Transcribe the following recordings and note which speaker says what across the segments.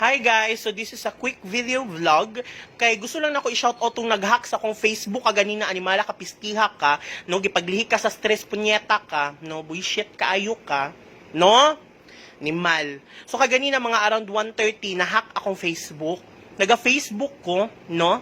Speaker 1: Hi guys, so this is a quick video vlog. Kay gusto lang nako i-shout out tong nag-hack sa akong Facebook kaganina animala ka pistiha ka, no gipaglihi ka sa stress punyeta ka, no bullshit kaayo ka, no? Nimal. So kaganina mga around 1:30 na-hack akong Facebook. Naga-Facebook ko, no?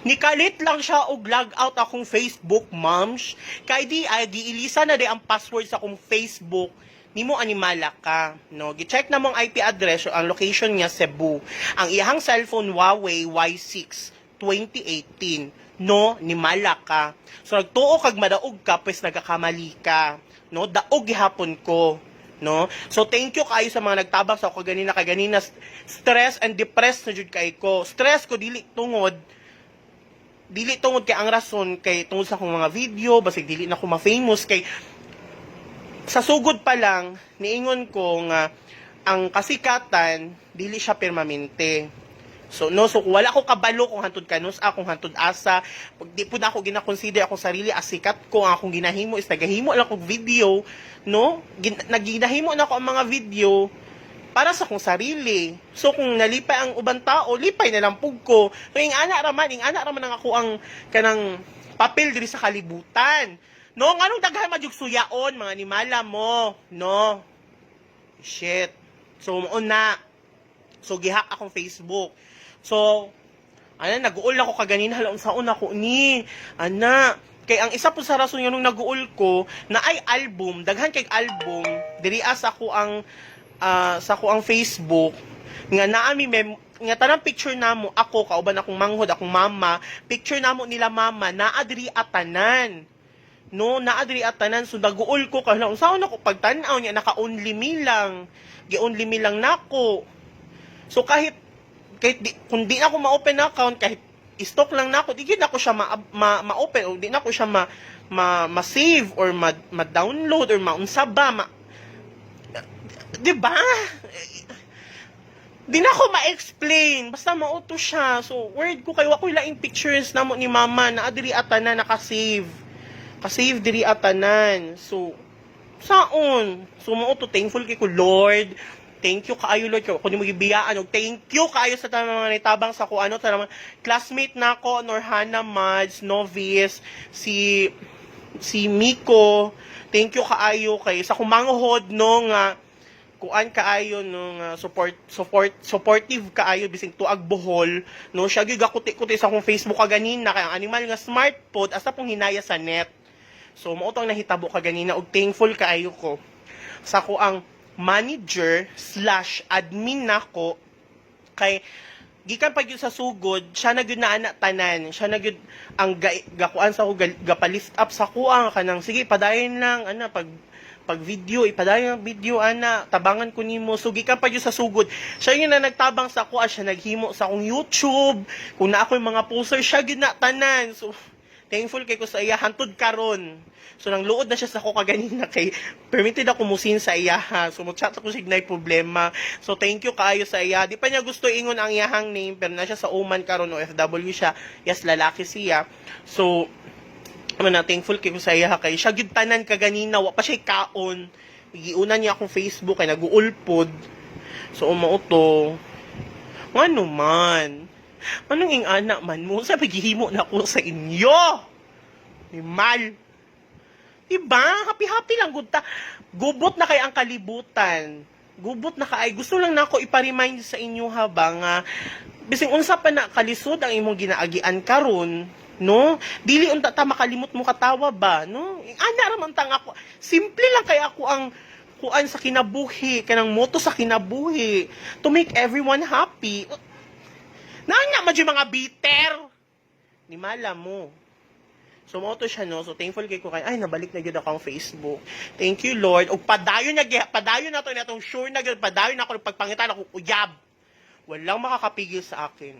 Speaker 1: Nikalit lang siya og log out akong Facebook, moms. Kay di ay giilisa na di ang password sa akong Facebook. Nimo animala ka, no? Gi-check na mong IP address o ang location niya Cebu. Ang iyang cellphone Huawei Y6 2018, no? Nimala ka. So nagtuo kag madaog ka pues nagakamali ka, no? Daog gihapon ko, no? So thank you kayo sa mga nagtabang sa ako ganina stress and depressed na jud kay ko. Stress ko dili tungod kay ang rason kay tungod sa akong mga video basig dili na ko ma-famous kay sa sugod pa lang, niingon ko nga ang kasikatan, dili siya permanente. So wala ko kabalo kung hantud kanus kung hantud asa. Pag di po na ako gina-consider akong sarili as sikat ko, ang akong ginahimo is nagahimo lang kong video, no? Naginahimo na ako ang mga video para sa akong sarili. So kung nalipay ang ubang tao, lipay na lang pug ko. So ing ana raman ang ako ang kanang papel diri sa kalibutan. No, anong daghan madyugsuyaon, mga animala mo, no? Shit. So, una. So, gihack akong Facebook. So, nag-uol ako kaganina, halaon sa una ko ni. Kay ang isa po sa rason yun nung nag-uol ko, na ay album, daghan kay album, diriya sa ko ang Facebook, nga naami nga tanang picture namo, ako, kauban akong manghod, akong mama, picture namo nila mama, naa diri atanan. No, naadri at tanan, so nag-uol ko kahit unsaon ako pagtanaw niya naka-only me lang. Gi-only me lang nako. So kahit kung di na ako ma-open account, kahit stock lang nako, di na ko siya ma-open o di na ko siya ma-save or ma-download or maunsa ba. Di ba? Di na ko ma-explain. Basta mauto siya. So word ko kayo, ako laing pictures namo ni mama na adri at tanan naka-save. Kasave diri atanan. So, saon? So, mo to thankful kay ko, Lord. Thank you kaayo, Lord. Kung di mo gibiyaan, thank you kaayo sa mga nitabang sa sa mga classmate na ko, Norhana Mads, Novice, si Miko. Thank you kaayo kay sa kumanghod no nga kuan kaayo no nga supportive kaayo bising tuag Bohol no siya gyud gakuti-kuti sa akong Facebook kaganina kay ang animal nga smart pod asa pong hinaya sa net. So, mautang nahitabo ka ganina og thankful kaayo ko sa ko ang manager/admin nako kay gikan pa gyud sa sugod siya na gyud na ana tanan siya na gyud ang gakuan sa ko gapalift up sa ko ang kanang sige padayon lang pag video ipadayon ang video tabangan ko nimo so gikan pa gyud sa sugod siya yun na nagtabang sa ko siya naghimo sa akong YouTube kung na ako yung mga poster siya gyud na tanan. So thankful kay ko sa iya hantud karon. So nang luod na siya sa ko kaganina kay permitted ako musin sa iya ha. So mag-chat ako signay problema. So thank you kaayo sa iya. Di pa niya gusto ingon ang iyahang name pero na siya sa Oman karon OFW siya. Yes, lalaki siya. So thankful kay ko sa iya kay siya gyud tanan kaganina wa pa siya kaon. Giuna niya akong Facebook kay nag-uulpod. So umauto. Ngano man. Anong ing anak man mo? Sa paghihimo na ako sa inyo. Mal. Diba? Happy-happy lang gud ta. Gubot na kay ang kalibutan. Gubot na kay. Gusto lang na ako ipa-remind sa inyo habang bising unsa pa na kalisod ang imong ginaagian karon, no? Dili unta ta makalimot mo katawa ba, no? Ana ra man tang ako. Simple lang kay ako ang kuan sa kinabuhi, kanang moto sa kinabuhi to make everyone happy. Nanya man yung mga bitter. Ni mala mo. So, mo to siya, no? So, thankful kay ko kay, nabalik na yun ako ang Facebook. Thank you, Lord. O, padayon na to, natong sure na, padayon na ako, pagpangitan ako, uyab. Walang makakapigil sa akin.